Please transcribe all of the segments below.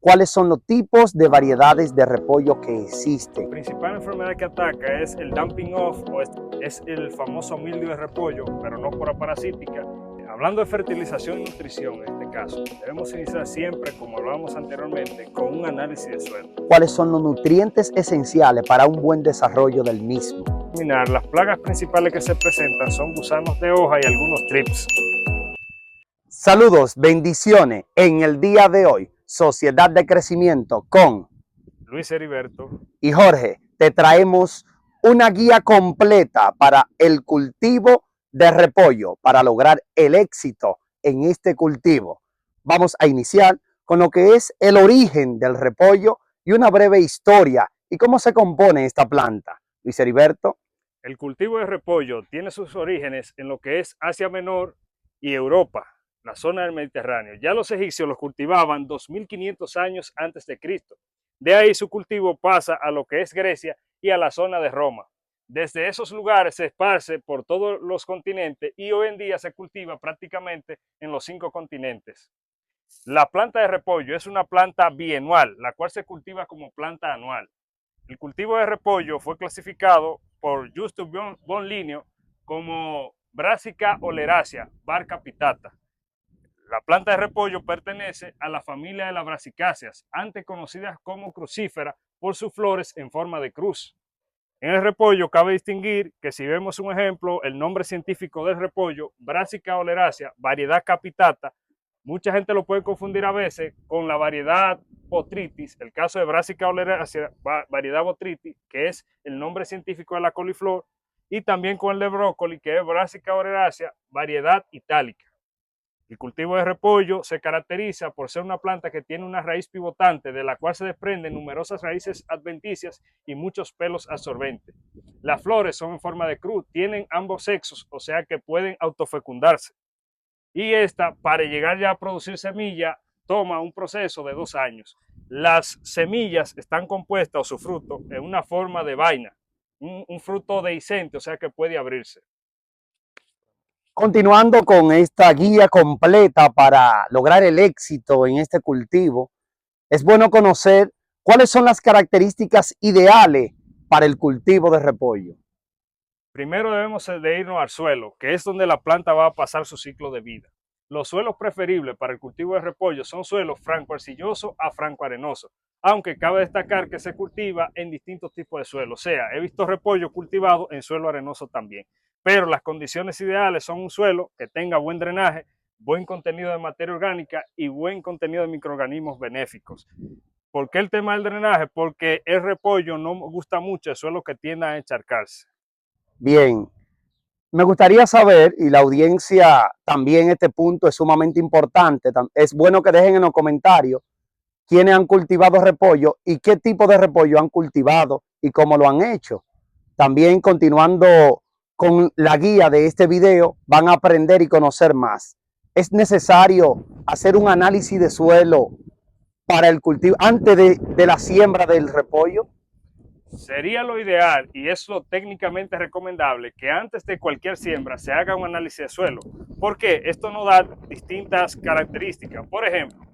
cuáles son los tipos de variedades de repollo que existen. La principal enfermedad que ataca es el dumping off o es el famoso mildio de repollo, pero no por parasítica. Hablando de fertilización y nutrición en este caso, debemos iniciar siempre, como hablábamos anteriormente, con un análisis de suelo. ¿Cuáles son los nutrientes esenciales para un buen desarrollo del mismo? Las plagas principales que se presentan son gusanos de hoja y algunos trips. Saludos, bendiciones. En el día de hoy, Sociedad de Crecimiento con Luis Heriberto y Jorge, te traemos una guía completa para el cultivo de repollo, para lograr el éxito en este cultivo. Vamos a iniciar con lo que es el origen del repollo y una breve historia y cómo se compone esta planta. Luis Heriberto. El cultivo de repollo tiene sus orígenes en lo que es Asia Menor y Europa, la zona del Mediterráneo. Ya los egipcios los cultivaban 2500 años antes de Cristo. De ahí su cultivo pasa a lo que es Grecia y a la zona de Roma. Desde esos lugares se esparce por todos los continentes y hoy en día se cultiva prácticamente en los 5 continentes. La planta de repollo es una planta bianual, la cual se cultiva como planta anual. El cultivo de repollo fue clasificado por Justus von Linneo como Brassica oleracea var capitata. La planta de repollo pertenece a la familia de las brassicáceas, antes conocidas como crucífera por sus flores en forma de cruz. En el repollo cabe distinguir que si vemos un ejemplo, el nombre científico del repollo, Brassica oleracea, variedad capitata, mucha gente lo puede confundir a veces con la variedad Botrytis, el caso de Brassica oleracea, variedad Botrytis, que es el nombre científico de la coliflor, y también con el de brócoli, que es Brassica oleracea, variedad itálica. El cultivo de repollo se caracteriza por ser una planta que tiene una raíz pivotante de la cual se desprenden numerosas raíces adventicias y muchos pelos absorbentes. Las flores son en forma de cruz, tienen ambos sexos, o sea que pueden autofecundarse. Y esta, para llegar ya a producir semilla, toma un proceso de 2 años. Las semillas están compuestas, o su fruto, en una forma de vaina, un fruto dehiscente, o sea que puede abrirse. Continuando con esta guía completa para lograr el éxito en este cultivo, es bueno conocer cuáles son las características ideales para el cultivo de repollo. Primero debemos de irnos al suelo, que es donde la planta va a pasar su ciclo de vida. Los suelos preferibles para el cultivo de repollo son suelos franco-arcillosos a franco-arenosos, aunque cabe destacar que se cultiva en distintos tipos de suelo. O sea, he visto repollo cultivado en suelo arenoso también, pero las condiciones ideales son un suelo que tenga buen drenaje, buen contenido de materia orgánica y buen contenido de microorganismos benéficos. ¿Por qué el tema del drenaje? Porque el repollo no me gusta mucho el suelo que tienda a encharcarse. Bien, me gustaría saber, y la audiencia también este punto es sumamente importante, es bueno que dejen en los comentarios quiénes han cultivado repollo y qué tipo de repollo han cultivado y cómo lo han hecho. También continuando con la guía de este video, van a aprender y conocer más. Es necesario hacer un análisis de suelo para el cultivo antes de la siembra del repollo. Sería lo ideal y es lo técnicamente recomendable que antes de cualquier siembra se haga un análisis de suelo, porque esto nos da distintas características. Por ejemplo,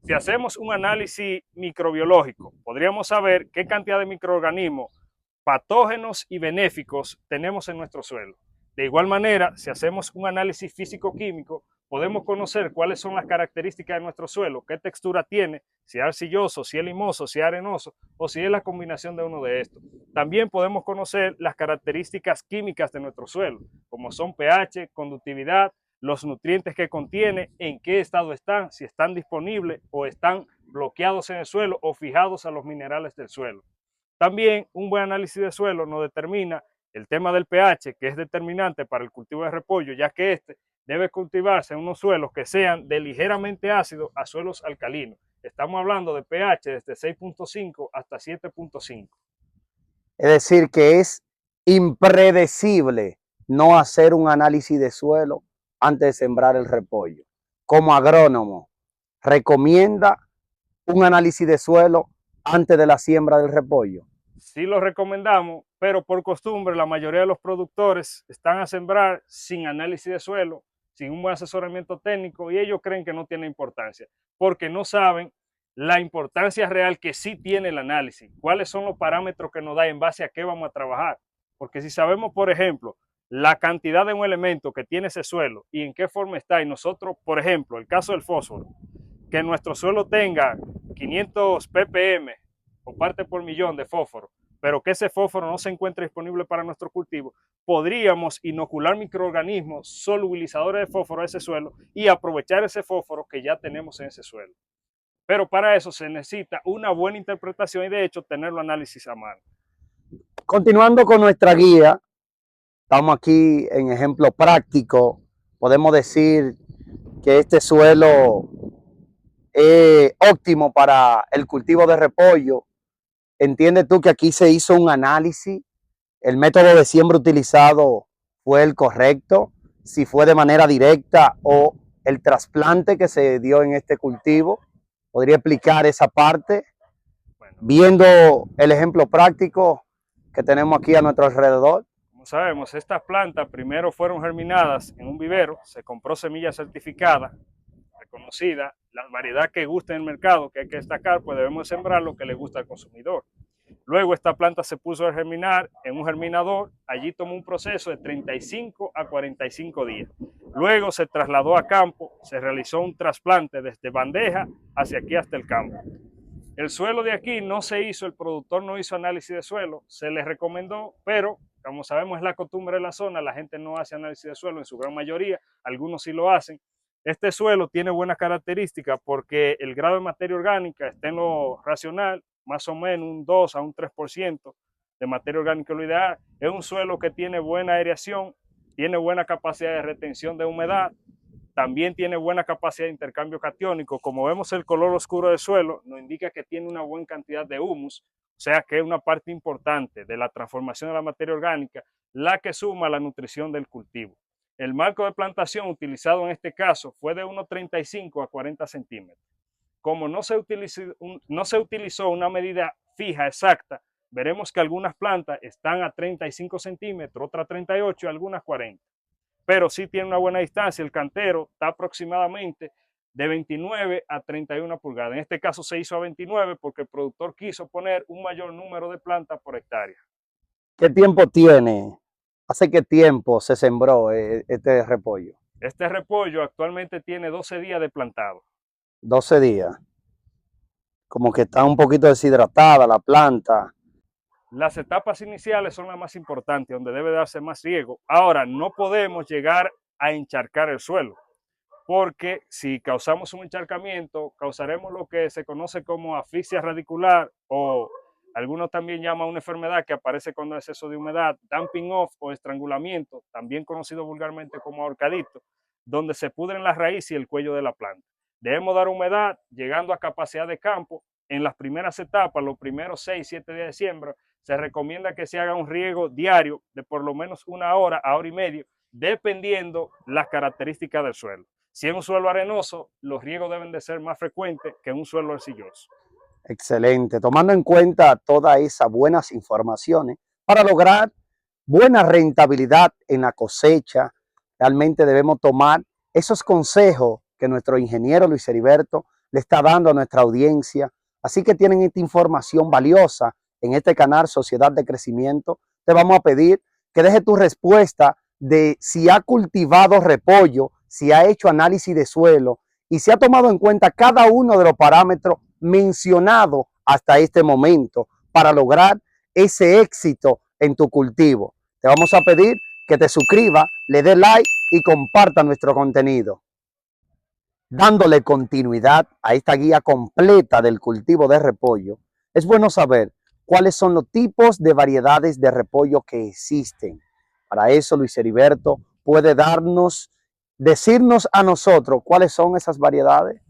si hacemos un análisis microbiológico, podríamos saber qué cantidad de microorganismos patógenos y benéficos tenemos en nuestro suelo. De igual manera, si hacemos un análisis físico-químico, podemos conocer cuáles son las características de nuestro suelo, qué textura tiene, si es arcilloso, si es limoso, si es arenoso o si es la combinación de uno de estos. También podemos conocer las características químicas de nuestro suelo, como son pH, conductividad, los nutrientes que contiene, en qué estado están, si están disponibles o están bloqueados en el suelo o fijados a los minerales del suelo. También un buen análisis de suelo nos determina el tema del pH, que es determinante para el cultivo de repollo, ya que este debe cultivarse en unos suelos que sean de ligeramente ácido a suelos alcalinos. Estamos hablando de pH desde 6.5 hasta 7.5. Es decir, que es impredecible no hacer un análisis de suelo antes de sembrar el repollo. Como agrónomo, recomienda un análisis de suelo antes de la siembra del repollo. Sí lo recomendamos, pero por costumbre la mayoría de los productores están a sembrar sin análisis de suelo, sin un buen asesoramiento técnico y ellos creen que no tiene importancia, porque no saben la importancia real que sí tiene el análisis, cuáles son los parámetros que nos da en base a qué vamos a trabajar. Porque si sabemos, por ejemplo, la cantidad de un elemento que tiene ese suelo y en qué forma está, y nosotros, por ejemplo, el caso del fósforo, que nuestro suelo tenga 500 ppm o parte por millón de fósforo, pero que ese fósforo no se encuentre disponible para nuestro cultivo, podríamos inocular microorganismos solubilizadores de fósforo a ese suelo y aprovechar ese fósforo que ya tenemos en ese suelo. Pero para eso se necesita una buena interpretación y de hecho tener los análisis a mano. Continuando con nuestra guía, estamos aquí en ejemplo práctico. Podemos decir que este suelo es óptimo para el cultivo de repollo. ¿Entiendes tú que aquí se hizo un análisis? ¿El método de siembra utilizado fue el correcto? Si fue de manera directa o el trasplante que se dio en este cultivo. ¿Podría explicar esa parte? Bueno, Viendo el ejemplo práctico que tenemos aquí a nuestro alrededor. como sabemos, estas plantas primero fueron germinadas en un vivero, se compró semilla certificada, reconocida, la variedad que gusta en el mercado, que hay que destacar, pues debemos sembrar lo que le gusta al consumidor. Luego esta planta se puso a germinar en un germinador, allí tomó un proceso de 35 a 45 días. Luego se trasladó a campo, se realizó un trasplante desde bandeja hacia aquí hasta el campo. El suelo de aquí no se hizo, el productor no hizo análisis de suelo, se le recomendó, pero como sabemos es la costumbre de la zona, la gente no hace análisis de suelo en su gran mayoría, algunos sí lo hacen. Este suelo tiene buenas características porque el grado de materia orgánica está en lo racional, más o menos un 2 a un 3% de materia orgánica lo ideal. Es un suelo que tiene buena aireación, tiene buena capacidad de retención de humedad, también tiene buena capacidad de intercambio catiónico. Como vemos el color oscuro del suelo, nos indica que tiene una buena cantidad de humus, o sea que es una parte importante de la transformación de la materia orgánica, la que suma la nutrición del cultivo. El marco de plantación utilizado en este caso fue de unos 35 a 40 centímetros. Como no se utilizó una medida fija, exacta, veremos que algunas plantas están a 35 centímetros, otras 38 y algunas 40. Pero sí tiene una buena distancia. El cantero está aproximadamente de 29 a 31 pulgadas. En este caso se hizo a 29 porque el productor quiso poner un mayor número de plantas por hectárea. ¿Qué tiempo tiene? ¿Hace qué tiempo se sembró este repollo? Este repollo actualmente tiene 12 días de plantado. 12 días. Como que está un poquito deshidratada la planta. Las etapas iniciales son las más importantes, donde debe darse más riego. Ahora, no podemos llegar a encharcar el suelo, porque si causamos un encharcamiento, causaremos lo que se conoce como asfixia radicular o algunos también llaman una enfermedad que aparece cuando hay exceso de humedad, damping off o estrangulamiento, también conocido vulgarmente como ahorcadito, donde se pudren la raíz y el cuello de la planta. Debemos dar humedad llegando a capacidad de campo. En las primeras etapas, los primeros 6-7 días de siembra, se recomienda que se haga un riego diario de por lo menos una hora a hora y media, dependiendo las características del suelo. Si es un suelo arenoso, los riegos deben de ser más frecuentes que en un suelo arcilloso. Excelente. Tomando en cuenta todas esas buenas informaciones para lograr buena rentabilidad en la cosecha, realmente debemos tomar esos consejos que nuestro ingeniero Luis Heriberto le está dando a nuestra audiencia. Así que tienen esta información valiosa en este canal Sociedad de Crecimiento. Te vamos a pedir que deje tu respuesta de si ha cultivado repollo, si ha hecho análisis de suelo y si ha tomado en cuenta cada uno de los parámetros mencionados hasta este momento para lograr ese éxito en tu cultivo. Te vamos a pedir que te suscribas, le dé like y comparta nuestro contenido. Dándole continuidad a esta guía completa del cultivo de repollo, es bueno saber cuáles son los tipos de variedades de repollo que existen. Para eso Luis Heriberto puede decirnos a nosotros cuáles son esas variedades.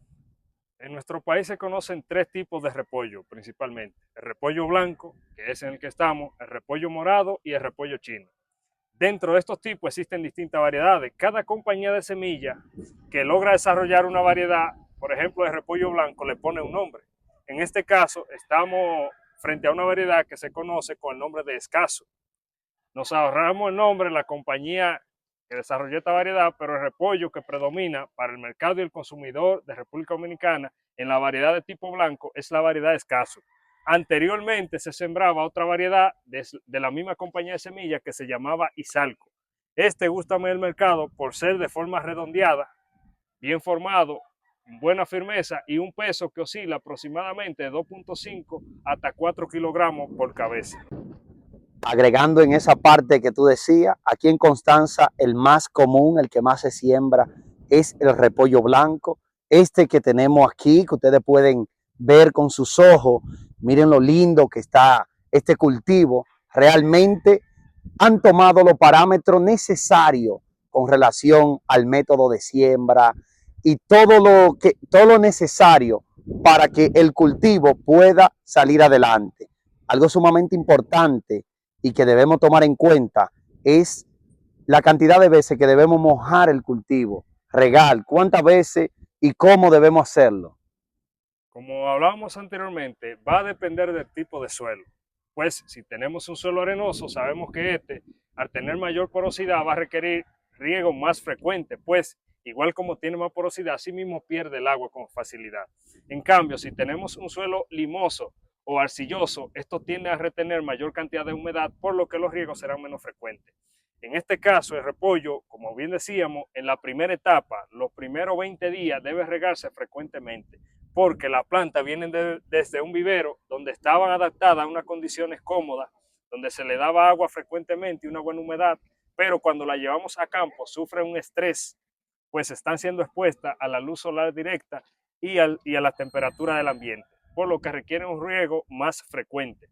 En nuestro país se conocen tres tipos de repollo principalmente. El repollo blanco, que es en el que estamos, el repollo morado y el repollo chino. Dentro de estos tipos existen distintas variedades. Cada compañía de semilla que logra desarrollar una variedad, por ejemplo, el repollo blanco, le pone un nombre. En este caso, estamos frente a una variedad que se conoce con el nombre de escaso. Nos ahorramos el nombre, la compañía que desarrolló esta variedad, pero el repollo que predomina para el mercado y el consumidor de República Dominicana en la variedad de tipo blanco es la variedad escaso. Anteriormente se sembraba otra variedad de la misma compañía de semillas que se llamaba Izalco. Este gusta más el mercado por ser de forma redondeada, bien formado, buena firmeza y un peso que oscila aproximadamente de 2.5 hasta 4 kilogramos por cabeza. Agregando en esa parte que tú decías, aquí en Constanza el más común, el que más se siembra es el repollo blanco. Este que tenemos aquí, que ustedes pueden ver con sus ojos, miren lo lindo que está este cultivo. Realmente han tomado los parámetros necesarios con relación al método de siembra y todo lo necesario para que el cultivo pueda salir adelante. Algo sumamente importante y que debemos tomar en cuenta es la cantidad de veces que debemos mojar el cultivo, regar, cuántas veces y cómo debemos hacerlo. Como hablábamos anteriormente, va a depender del tipo de suelo. Pues si tenemos un suelo arenoso, sabemos que al tener mayor porosidad, va a requerir riego más frecuente, pues igual como tiene más porosidad, así mismo pierde el agua con facilidad. En cambio, si tenemos un suelo limoso o arcilloso, esto tiende a retener mayor cantidad de humedad, por lo que los riegos serán menos frecuentes. En este caso, el repollo, como bien decíamos, en la primera etapa, los primeros 20 días debe regarse frecuentemente, porque la planta viene desde un vivero donde estaban adaptadas a unas condiciones cómodas, donde se le daba agua frecuentemente y una buena humedad, pero cuando la llevamos a campo sufre un estrés, pues están siendo expuestas a la luz solar directa y a la temperatura del ambiente, por lo que requieren un riego más frecuente.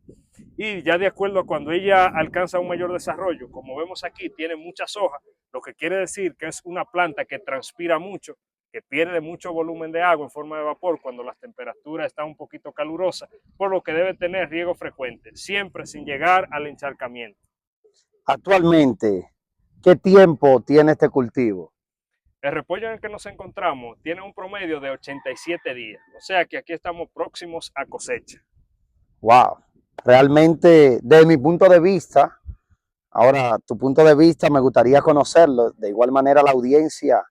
Y ya de acuerdo a cuando ella alcanza un mayor desarrollo, como vemos aquí, tiene muchas hojas, lo que quiere decir que es una planta que transpira mucho, que pierde mucho volumen de agua en forma de vapor cuando las temperaturas están un poquito calurosas, por lo que debe tener riego frecuente, siempre sin llegar al encharcamiento. Actualmente, ¿qué tiempo tiene este cultivo? El repollo en el que nos encontramos tiene un promedio de 87 días, o sea que aquí estamos próximos a cosecha. Wow, realmente desde mi punto de vista, ahora tu punto de vista me gustaría conocerlo, de igual manera la audiencia,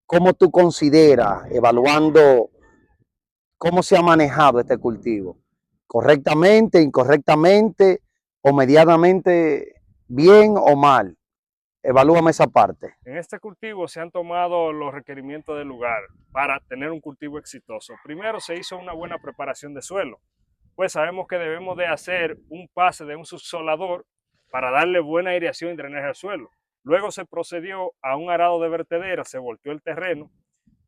¿cómo tú consideras, evaluando cómo se ha manejado este cultivo? ¿Correctamente, incorrectamente o medianamente bien o mal? Evalúame esa parte. En este cultivo se han tomado los requerimientos del lugar para tener un cultivo exitoso. Primero se hizo una buena preparación de suelo, pues sabemos que debemos de hacer un pase de un subsolador para darle buena aireación y drenaje al suelo. Luego se procedió a un arado de vertedera, se volteó el terreno.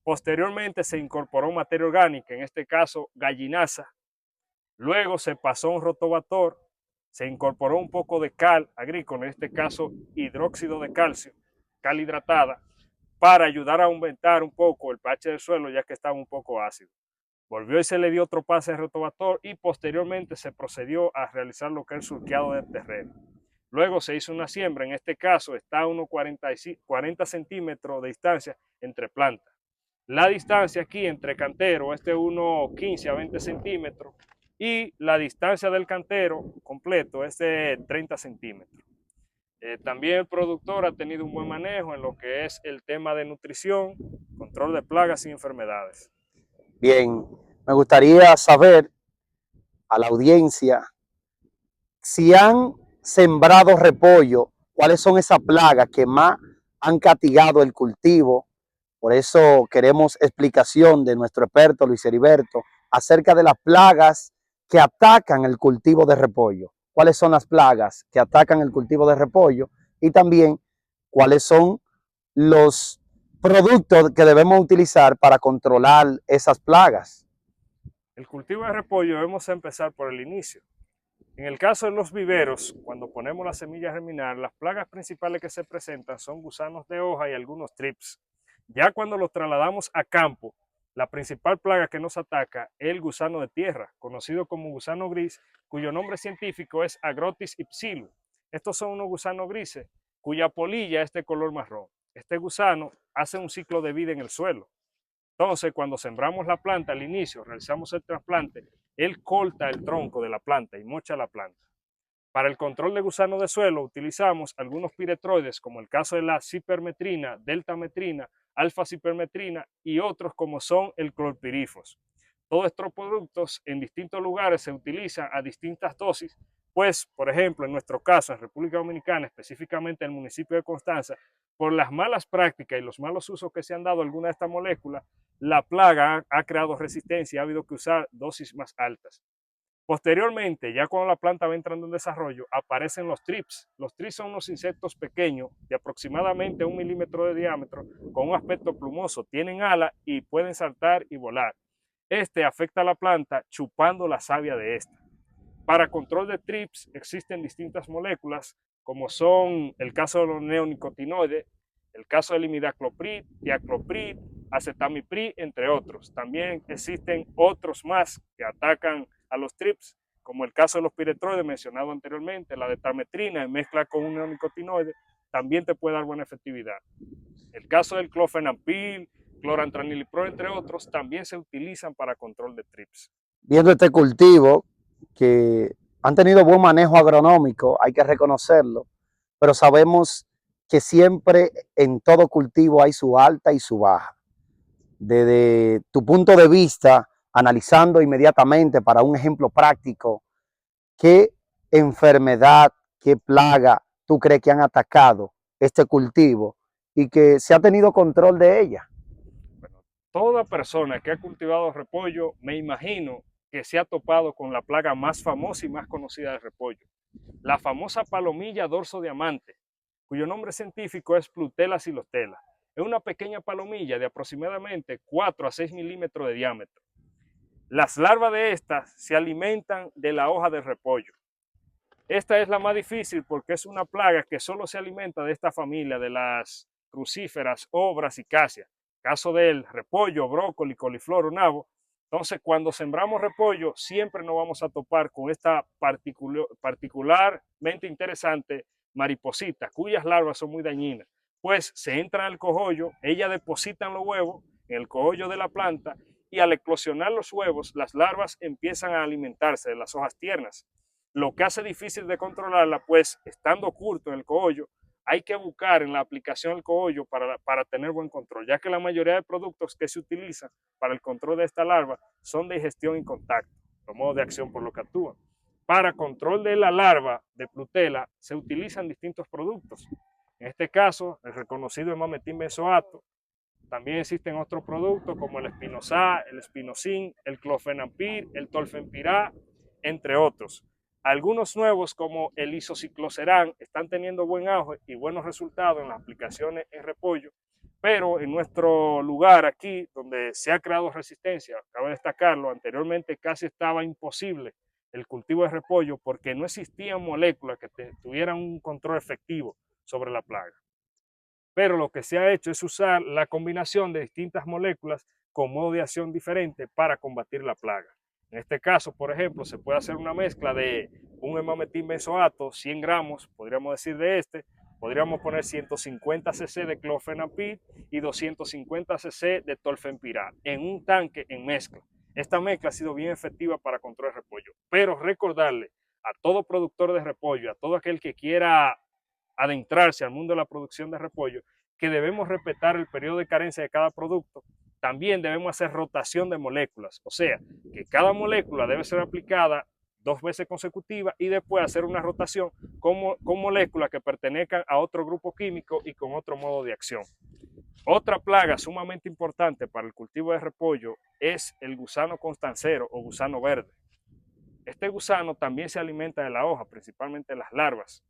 Posteriormente se incorporó materia orgánica, en este caso gallinaza. Luego se pasó un rotovator, se incorporó un poco de cal agrícola, en este caso hidróxido de calcio, cal hidratada, para ayudar a aumentar un poco el pH del suelo, ya que estaba un poco ácido. Volvió y se le dio otro pase de rotovator y posteriormente se procedió a realizar lo que es el surqueado del terreno. Luego se hizo una siembra, en este caso está a unos 40 centímetros de distancia entre plantas. La distancia aquí entre cantero es de unos 15 a 20 centímetros y la distancia del cantero completo es de 30 centímetros. También el productor ha tenido un buen manejo en lo que es el tema de nutrición, control de plagas y enfermedades. Bien, me gustaría saber a la audiencia si han sembrado repollo, cuáles son esas plagas que más han castigado el cultivo. Por eso queremos explicación de nuestro experto Luis Heriberto acerca de las plagas que atacan el cultivo de repollo. ¿Cuáles son las plagas que atacan el cultivo de repollo? Y también cuáles son los productos que debemos utilizar para controlar esas plagas. El cultivo de repollo debemos empezar por el inicio. En el caso de los viveros, cuando ponemos las semillas a germinar, las plagas principales que se presentan son gusanos de hoja y algunos trips. Ya cuando los trasladamos a campo, la principal plaga que nos ataca es el gusano de tierra, conocido como gusano gris, cuyo nombre científico es Agrotis hypsilum. Estos son unos gusanos grises cuya polilla es de color marrón. Este gusano hace un ciclo de vida en el suelo. Entonces, cuando sembramos la planta al inicio, realizamos el trasplante, él corta el tronco de la planta y mocha la planta. Para el control de gusanos de suelo utilizamos algunos piretroides, como el caso de la cipermetrina, deltametrina, alfa-cipermetrina y otros como son el clorpirifos. Todos estos productos en distintos lugares se utilizan a distintas dosis, pues, por ejemplo, en nuestro caso, en República Dominicana, específicamente en el municipio de Constanza, por las malas prácticas y los malos usos que se han dado a alguna de estas moléculas, la plaga ha creado resistencia y ha habido que usar dosis más altas. Posteriormente, ya cuando la planta va entrando en desarrollo, aparecen los trips. Los trips son unos insectos pequeños de aproximadamente 1 milímetro de diámetro con un aspecto plumoso, tienen alas y pueden saltar y volar. Este afecta a la planta chupando la savia de esta. Para control de trips existen distintas moléculas, como son el caso de los neonicotinoides, el caso del imidacloprid, tiacloprid, acetamiprid, entre otros. También existen otros más que atacan a los trips, como el caso de los piretroides mencionado anteriormente, la detarmetrina en mezcla con un neonicotinoide, también te puede dar buena efectividad. El caso del clofenampil, clorantraniliprol, entre otros, también se utilizan para control de trips. Viendo este cultivo, que han tenido buen manejo agronómico, hay que reconocerlo, pero sabemos que siempre en todo cultivo hay su alta y su baja. Desde tu punto de vista, analizando inmediatamente para un ejemplo práctico, ¿qué enfermedad, qué plaga tú crees que han atacado este cultivo y que se ha tenido control de ella? Bueno, toda persona que ha cultivado repollo, me imagino que se ha topado con la plaga más famosa y más conocida del repollo, la famosa palomilla dorso diamante, cuyo nombre científico es Plutela silostela. Es una pequeña palomilla de aproximadamente 4 a 6 milímetros de diámetro. Las larvas de estas se alimentan de la hoja del repollo. Esta es la más difícil porque es una plaga que solo se alimenta de esta familia, de las crucíferas o brasicáceas. Caso del repollo, brócoli, coliflor o nabo. Entonces, cuando sembramos repollo, siempre nos vamos a topar con esta particularmente interesante mariposita, cuyas larvas son muy dañinas. Pues se entran al cogollo, ellas depositan los huevos en el cogollo de la planta y al eclosionar los huevos, las larvas empiezan a alimentarse de las hojas tiernas. Lo que hace difícil de controlarla, pues estando oculto en el cogollo, hay que buscar en la aplicación del cogollo para tener buen control, ya que la mayoría de productos que se utilizan para el control de esta larva son de digestión y contacto, los modos de acción por lo que actúan. Para control de la larva de Plutela se utilizan distintos productos. En este caso, el reconocido Mametin benzoato. También existen otros productos como el espinosad, el espinosín, el clofenampir, el tolfenpirá, entre otros. Algunos nuevos como el isocicloserán están teniendo buen auge y buenos resultados en las aplicaciones en repollo, pero en nuestro lugar aquí, donde se ha creado resistencia, cabe destacarlo, anteriormente casi estaba imposible el cultivo de repollo porque no existían moléculas que tuvieran un control efectivo sobre la plaga. Pero lo que se ha hecho es usar la combinación de distintas moléculas con modo de acción diferente para combatir la plaga. En este caso, por ejemplo, se puede hacer una mezcla de un hemametin benzoato, 100 gramos, podríamos decir de este, podríamos poner 150 cc de clofenampid y 250 cc de tolfenpirá en un tanque en mezcla. Esta mezcla ha sido bien efectiva para control de repollo, pero recordarle a todo productor de repollo, a todo aquel que quiera adentrarse al mundo de la producción de repollo, que debemos respetar el periodo de carencia de cada producto. También debemos hacer rotación de moléculas, o sea, que cada molécula debe ser aplicada 2 veces consecutivas y después hacer una rotación con moléculas que pertenezcan a otro grupo químico y con otro modo de acción. Otra plaga sumamente importante para el cultivo de repollo es el gusano constancero o gusano verde. Este gusano también se alimenta de la hoja, principalmente las larvas.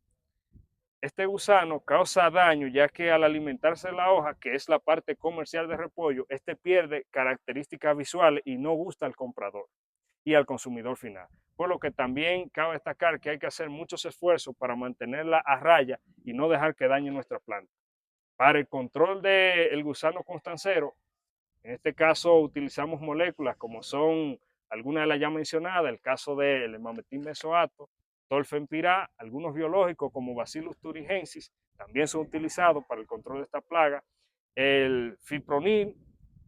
Este gusano causa daño ya que al alimentarse de la hoja, que es la parte comercial de repollo, este pierde características visuales y no gusta al comprador y al consumidor final. Por lo que también cabe destacar que hay que hacer muchos esfuerzos para mantenerla a raya y no dejar que dañe nuestra planta. Para el control del gusano constancero, en este caso utilizamos moléculas como son algunas de las ya mencionadas, el caso del hemametin benzoato, tolfenpirá, algunos biológicos como Bacillus thuringiensis también son utilizados para el control de esta plaga, el fipronil,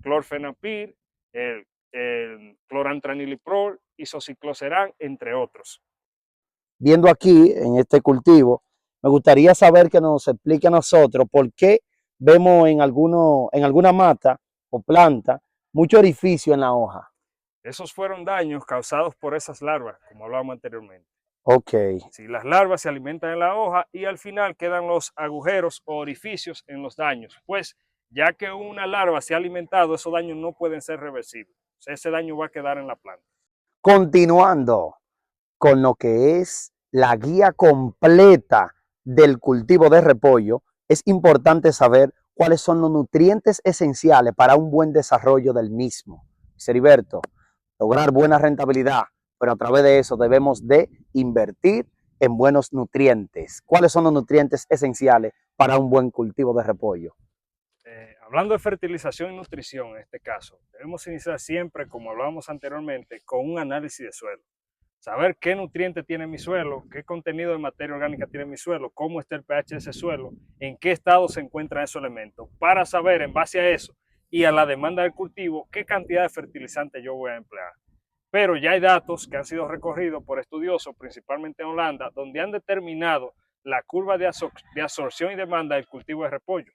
clorfenampir, el clorantraniliprol, isocicloserán, entre otros. Viendo aquí en este cultivo, me gustaría saber que nos explique a nosotros por qué vemos en alguna mata o planta mucho orificio en la hoja. Esos fueron daños causados por esas larvas, como hablábamos anteriormente. Ok. Si las larvas se alimentan en la hoja y al final quedan los agujeros o orificios en los daños, pues ya que una larva se ha alimentado, esos daños no pueden ser reversibles. O sea, ese daño va a quedar en la planta. Continuando con lo que es la guía completa del cultivo de repollo, es importante saber cuáles son los nutrientes esenciales para un buen desarrollo del mismo. Heriberto, lograr buena rentabilidad, pero a través de eso debemos de invertir en buenos nutrientes. ¿Cuáles son los nutrientes esenciales para un buen cultivo de repollo? Hablando de fertilización y nutrición en este caso, debemos iniciar siempre, como hablábamos anteriormente, con un análisis de suelo. Saber qué nutriente tiene mi suelo, qué contenido de materia orgánica tiene mi suelo, cómo está el pH de ese suelo, en qué estado se encuentran esos elementos, para saber en base a eso y a la demanda del cultivo qué cantidad de fertilizante yo voy a emplear. Pero ya hay datos que han sido recorridos por estudiosos, principalmente en Holanda, donde han determinado la curva de absorción y demanda del cultivo de repollo.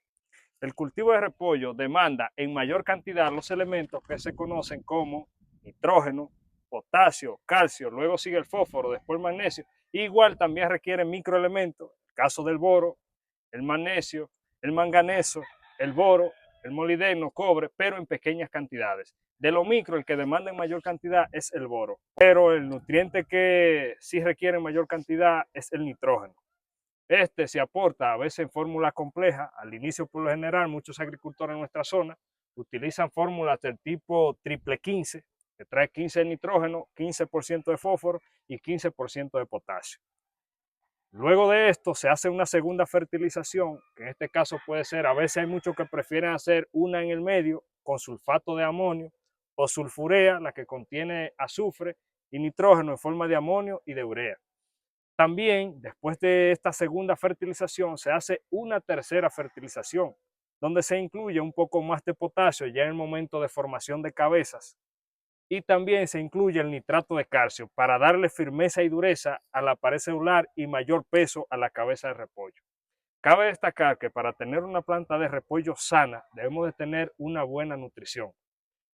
El cultivo de repollo demanda en mayor cantidad los elementos que se conocen como nitrógeno, potasio, calcio, luego sigue el fósforo, después el magnesio. Igual también requiere microelementos, el caso del boro, el magnesio, el manganeso, el boro, el molibdeno, cobre, pero en pequeñas cantidades. De lo micro, el que demanda en mayor cantidad es el boro, pero el nutriente que sí requiere en mayor cantidad es el nitrógeno. Este se aporta a veces en fórmula compleja. Al inicio, por lo general, muchos agricultores en nuestra zona utilizan fórmulas del tipo triple 15, que trae 15 de nitrógeno, 15% de fósforo y 15% de potasio. Luego de esto se hace una segunda fertilización, que en este caso puede ser, a veces hay muchos que prefieren hacer una en el medio con sulfato de amonio o sulfurea, la que contiene azufre y nitrógeno en forma de amonio y de urea. También, después de esta segunda fertilización, se hace una tercera fertilización, donde se incluye un poco más de potasio ya en el momento de formación de cabezas. Y también se incluye el nitrato de calcio para darle firmeza y dureza a la pared celular y mayor peso a la cabeza de repollo. Cabe destacar que para tener una planta de repollo sana debemos de tener una buena nutrición.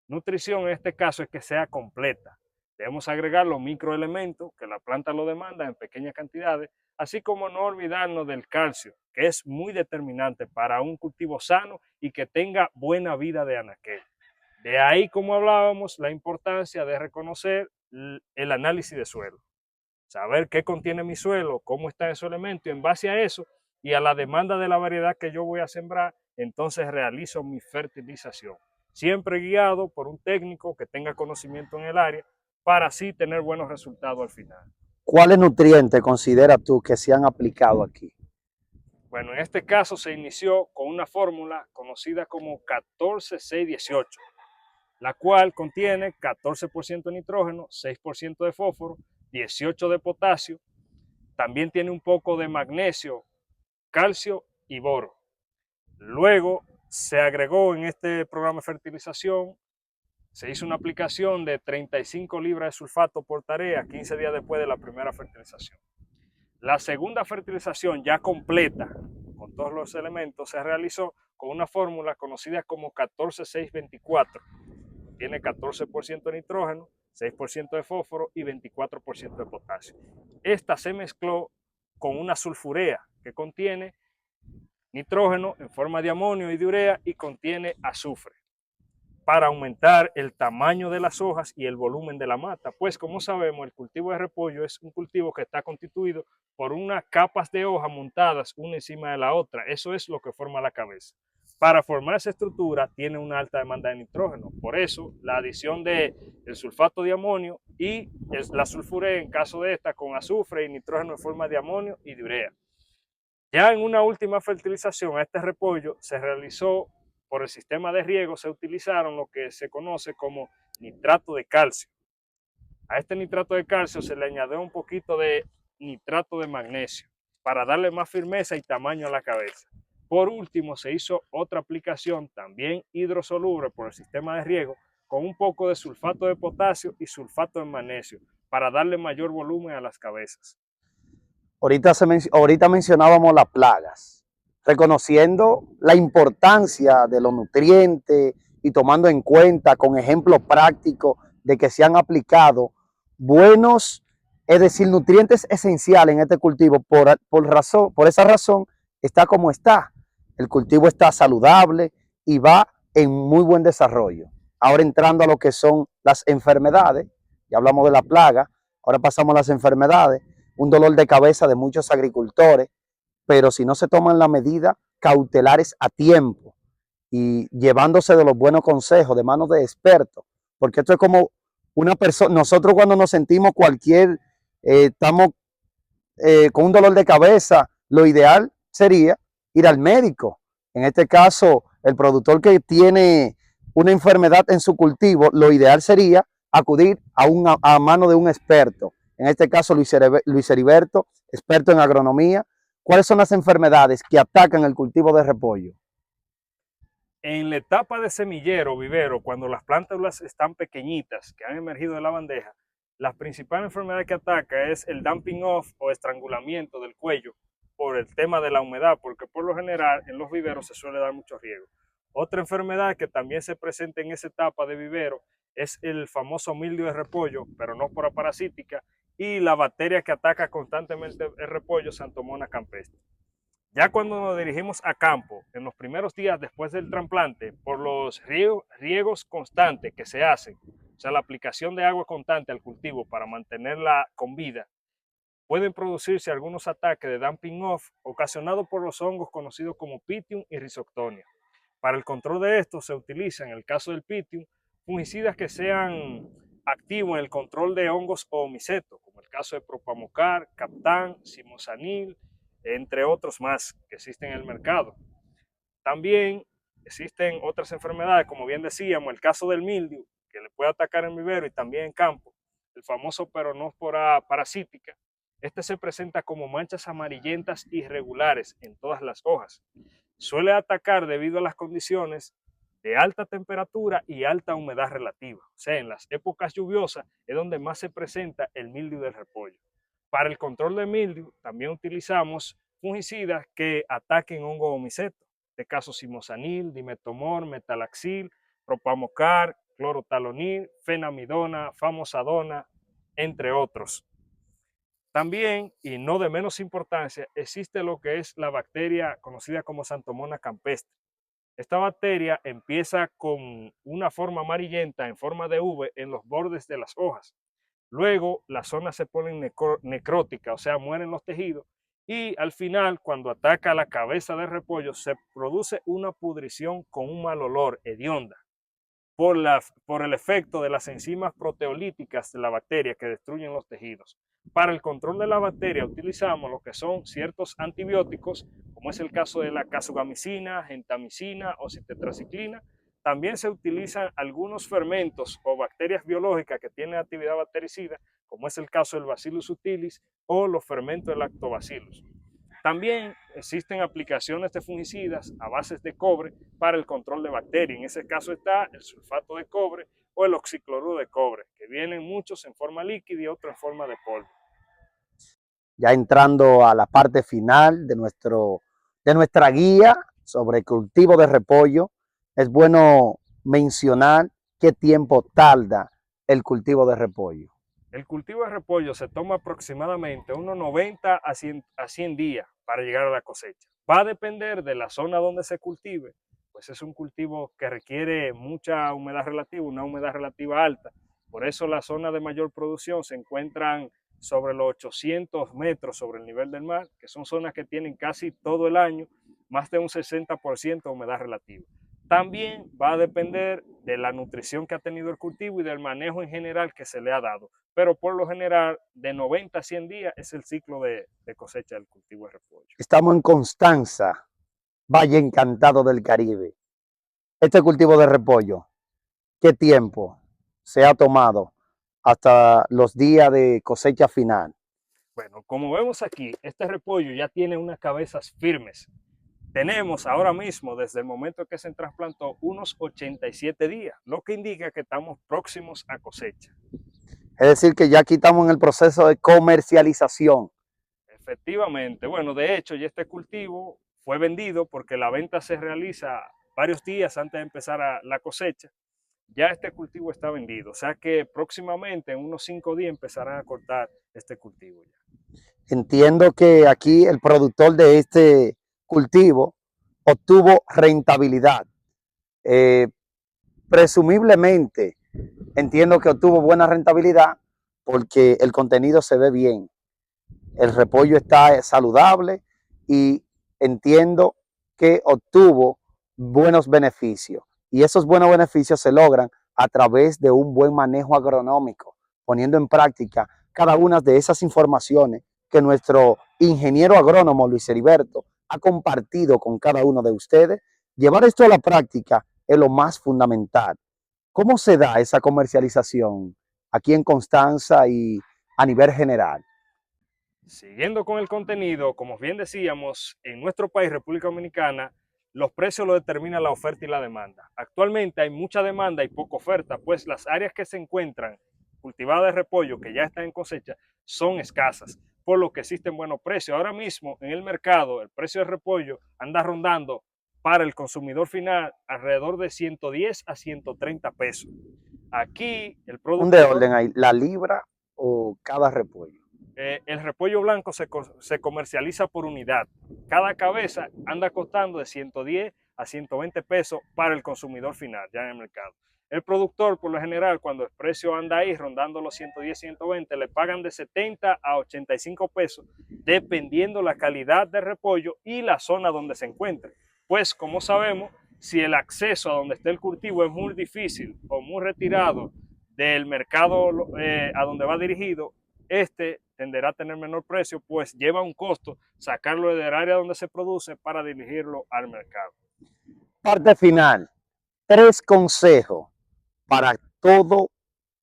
Nutrición en este caso es que sea completa. Debemos agregar los microelementos que la planta lo demanda en pequeñas cantidades, así como no olvidarnos del calcio, que es muy determinante para un cultivo sano y que tenga buena vida de anaquel. De ahí, como hablábamos, la importancia de reconocer el análisis de suelo. Saber qué contiene mi suelo, cómo está ese elemento, y en base a eso y a la demanda de la variedad que yo voy a sembrar, entonces realizo mi fertilización. Siempre guiado por un técnico que tenga conocimiento en el área para así tener buenos resultados al final. ¿Cuáles nutrientes consideras tú que se han aplicado aquí? Bueno, en este caso se inició con una fórmula conocida como 14-6-18, la cual contiene 14% de nitrógeno, 6% de fósforo, 18% de potasio, también tiene un poco de magnesio, calcio y boro. Luego se agregó en este programa de fertilización, se hizo una aplicación de 35 libras de sulfato por tarea 15 días después de la primera fertilización. La segunda fertilización ya completa, con todos los elementos, se realizó con una fórmula conocida como 14-6-24. Tiene 14% de nitrógeno, 6% de fósforo y 24% de potasio. Esta se mezcló con una sulfurea que contiene nitrógeno en forma de amonio y de urea y contiene azufre para aumentar el tamaño de las hojas y el volumen de la mata. Pues como sabemos, el cultivo de repollo es un cultivo que está constituido por unas capas de hoja montadas una encima de la otra. Eso es lo que forma la cabeza. Para formar esa estructura tiene una alta demanda de nitrógeno. Por eso la adición del sulfato de amonio y la sulfurea en caso de esta con azufre y nitrógeno en forma de amonio y de urea. Ya en una última fertilización a este repollo se realizó por el sistema de riego, se utilizaron lo que se conoce como nitrato de calcio. A este nitrato de calcio se le añadió un poquito de nitrato de magnesio para darle más firmeza y tamaño a la cabeza. Por último, se hizo otra aplicación también hidrosoluble por el sistema de riego con un poco de sulfato de potasio y sulfato de magnesio para darle mayor volumen a las cabezas. Ahorita mencionábamos las plagas, reconociendo la importancia de los nutrientes y tomando en cuenta con ejemplos prácticos de que se han aplicado buenos, es decir, nutrientes esenciales en este cultivo. Por esa razón está como está. El cultivo está saludable y va en muy buen desarrollo. Ahora entrando a lo que son las enfermedades, ya hablamos de la plaga, ahora pasamos a las enfermedades, un dolor de cabeza de muchos agricultores, pero si no se toman las medidas cautelares a tiempo y llevándose de los buenos consejos de manos de expertos, porque esto es como una persona, nosotros cuando nos sentimos estamos con un dolor de cabeza, lo ideal sería ir al médico. En este caso, el productor que tiene una enfermedad en su cultivo, lo ideal sería acudir a mano de un experto. En este caso, Luis Heriberto, experto en agronomía. ¿Cuáles son las enfermedades que atacan el cultivo de repollo? En la etapa de semillero, vivero, cuando las plántulas están pequeñitas, que han emergido de la bandeja, la principal enfermedad que ataca es el damping off o estrangulamiento del cuello por el tema de la humedad, porque por lo general en los viveros se suele dar mucho riego. Otra enfermedad que también se presenta en esa etapa de vivero es el famoso mildio de repollo, pero no por parasítica, y la bacteria que ataca constantemente el repollo, Xanthomonas campestre. Ya cuando nos dirigimos a campo, en los primeros días después del trasplante, por los riegos constantes que se hacen, o sea, la aplicación de agua constante al cultivo para mantenerla con vida, pueden producirse algunos ataques de damping off ocasionados por los hongos conocidos como Pythium y Rhizoctonia. Para el control de esto se utiliza, en el caso del Pythium, fungicidas que sean activos en el control de hongos o micetos, como el caso de Propamocar, Captan, Simosanil, entre otros más que existen en el mercado. También existen otras enfermedades, como bien decíamos, el caso del mildio, que le puede atacar en vivero y también en campo, el famoso Peronospora parasítica. Este se presenta como manchas amarillentas irregulares en todas las hojas. Suele atacar debido a las condiciones de alta temperatura y alta humedad relativa. O sea, en las épocas lluviosas es donde más se presenta el mildio del repollo. Para el control de mildio también utilizamos fungicidas que ataquen hongo o miceto. En este caso, simosanil, dimetomor, metalaxil, propamocar, clorotalonil, fenamidona, famosadona, entre otros. También, y no de menos importancia, existe lo que es la bacteria conocida como Xanthomonas campestre. Esta bacteria empieza con una forma amarillenta en forma de V en los bordes de las hojas. Luego las zonas se ponen necróticas, o sea, mueren los tejidos. Y al final, cuando ataca la cabeza del repollo, se produce una pudrición con un mal olor, hedionda, por el efecto de las enzimas proteolíticas de la bacteria que destruyen los tejidos. Para el control de la bacteria utilizamos lo que son ciertos antibióticos, como es el caso de la casugamicina, gentamicina o citetraciclina. También se utilizan algunos fermentos o bacterias biológicas que tienen actividad bactericida, como es el caso del Bacillus subtilis o los fermentos del Lactobacillus. También existen aplicaciones de fungicidas a bases de cobre para el control de bacterias. En ese caso está el sulfato de cobre o el oxicloruro de cobre, que vienen muchos en forma líquida y otros en forma de polvo. Ya entrando a la parte final de nuestra guía sobre el cultivo de repollo, es bueno mencionar qué tiempo tarda el cultivo de repollo. El cultivo de repollo se toma aproximadamente unos 90 a 100 días para llegar a la cosecha. Va a depender de la zona donde se cultive, pues es un cultivo que requiere mucha humedad relativa, una humedad relativa alta. Por eso las zonas de mayor producción se encuentran sobre los 800 metros sobre el nivel del mar, que son zonas que tienen casi todo el año más de un 60% de humedad relativa. También va a depender de la nutrición que ha tenido el cultivo y del manejo en general que se le ha dado. Pero por lo general, de 90 a 100 días es el ciclo de cosecha del cultivo de repollo. Estamos en Constanza, Valle Encantado del Caribe. Este cultivo de repollo, ¿qué tiempo se ha tomado hasta los días de cosecha final? Bueno, como vemos aquí, este repollo ya tiene unas cabezas firmes. Tenemos ahora mismo, desde el momento que se trasplantó, unos 87 días, lo que indica que estamos próximos a cosecha. Es decir, que ya aquí estamos en el proceso de comercialización. Efectivamente, bueno, de hecho, ya este cultivo fue vendido porque la venta se realiza varios días antes de empezar la cosecha. ya este cultivo está vendido. O sea que próximamente, en unos 5 días, empezarán a cortar este cultivo ya. Entiendo que aquí el productor de este cultivo obtuvo rentabilidad. Eh, Presumiblemente, entiendo que obtuvo buena rentabilidad porque el contenido se ve bien, el repollo está saludable y entiendo que obtuvo buenos beneficios. Y esos buenos beneficios se logran a través de un buen manejo agronómico, poniendo en práctica cada una de esas informaciones que nuestro ingeniero agrónomo Luis Heriberto ha compartido con cada uno de ustedes. Llevar esto a la práctica es lo más fundamental. ¿Cómo se da esa comercialización aquí en Constanza y a nivel general? Siguiendo con el contenido, como bien decíamos, en nuestro país, República Dominicana, los precios lo determina la oferta y la demanda. Actualmente hay mucha demanda y poca oferta, pues las áreas que se encuentran cultivadas de repollo, que ya están en cosecha, son escasas, por lo que existen buenos precios. Ahora mismo en el mercado el precio de repollo anda rondando para el consumidor final alrededor de 110 a 130 pesos. Aquí el Un de productor, orden ahí, la libra o cada repollo. el repollo blanco se comercializa por unidad. Cada cabeza anda costando de 110 a 120 pesos para el consumidor final, ya en el mercado. El productor, por lo general, cuando el precio anda ahí rondando los 110, 120, le pagan de 70 a 85 pesos, dependiendo la calidad de repollo y la zona donde se encuentre. Pues, como sabemos, si el acceso a donde esté el cultivo es muy difícil o muy retirado del mercado a donde va dirigido, este tenderá a tener menor precio, pues lleva un costo sacarlo del área donde se produce para dirigirlo al mercado. Parte final, 3 consejos para todo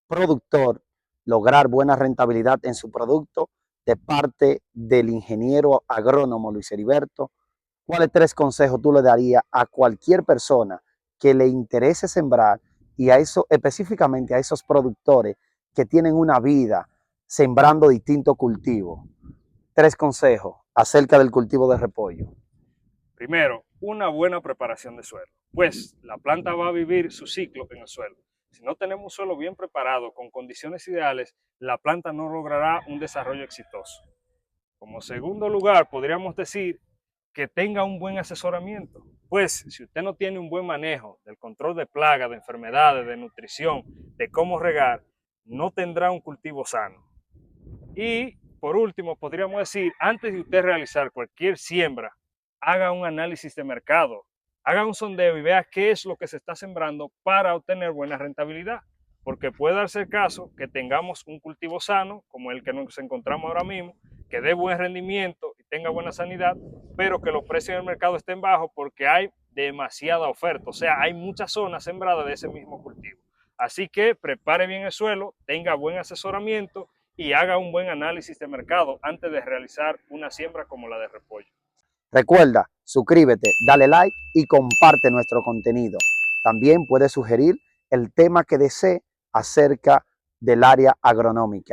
productor lograr buena rentabilidad en su producto de parte del ingeniero agrónomo Luis Heriberto. ¿Cuáles 3 consejos tú le darías a cualquier persona que le interese sembrar y a eso específicamente a esos productores que tienen una vida sembrando distintos cultivos? 3 consejos acerca del cultivo de repollo. Primero, una buena preparación de suelo, pues la planta va a vivir su ciclo en el suelo. Si no tenemos un suelo bien preparado, con condiciones ideales, la planta no logrará un desarrollo exitoso. Como segundo lugar, podríamos decir que tenga un buen asesoramiento, pues si usted no tiene un buen manejo del control de plagas, de enfermedades, de nutrición, de cómo regar, no tendrá un cultivo sano. Y por último, podríamos decir, antes de usted realizar cualquier siembra, haga un análisis de mercado, haga un sondeo y vea qué es lo que se está sembrando para obtener buena rentabilidad. Porque puede darse el caso que tengamos un cultivo sano, como el que nos encontramos ahora mismo, que dé buen rendimiento y tenga buena sanidad, pero que los precios en el mercado estén bajos porque hay demasiada oferta. O sea, hay muchas zonas sembradas de ese mismo cultivo. Así que prepare bien el suelo, tenga buen asesoramiento y haga un buen análisis de mercado antes de realizar una siembra como la de repollo. Recuerda, suscríbete, dale like y comparte nuestro contenido. También puedes sugerir el tema que desee acerca del área agronómica.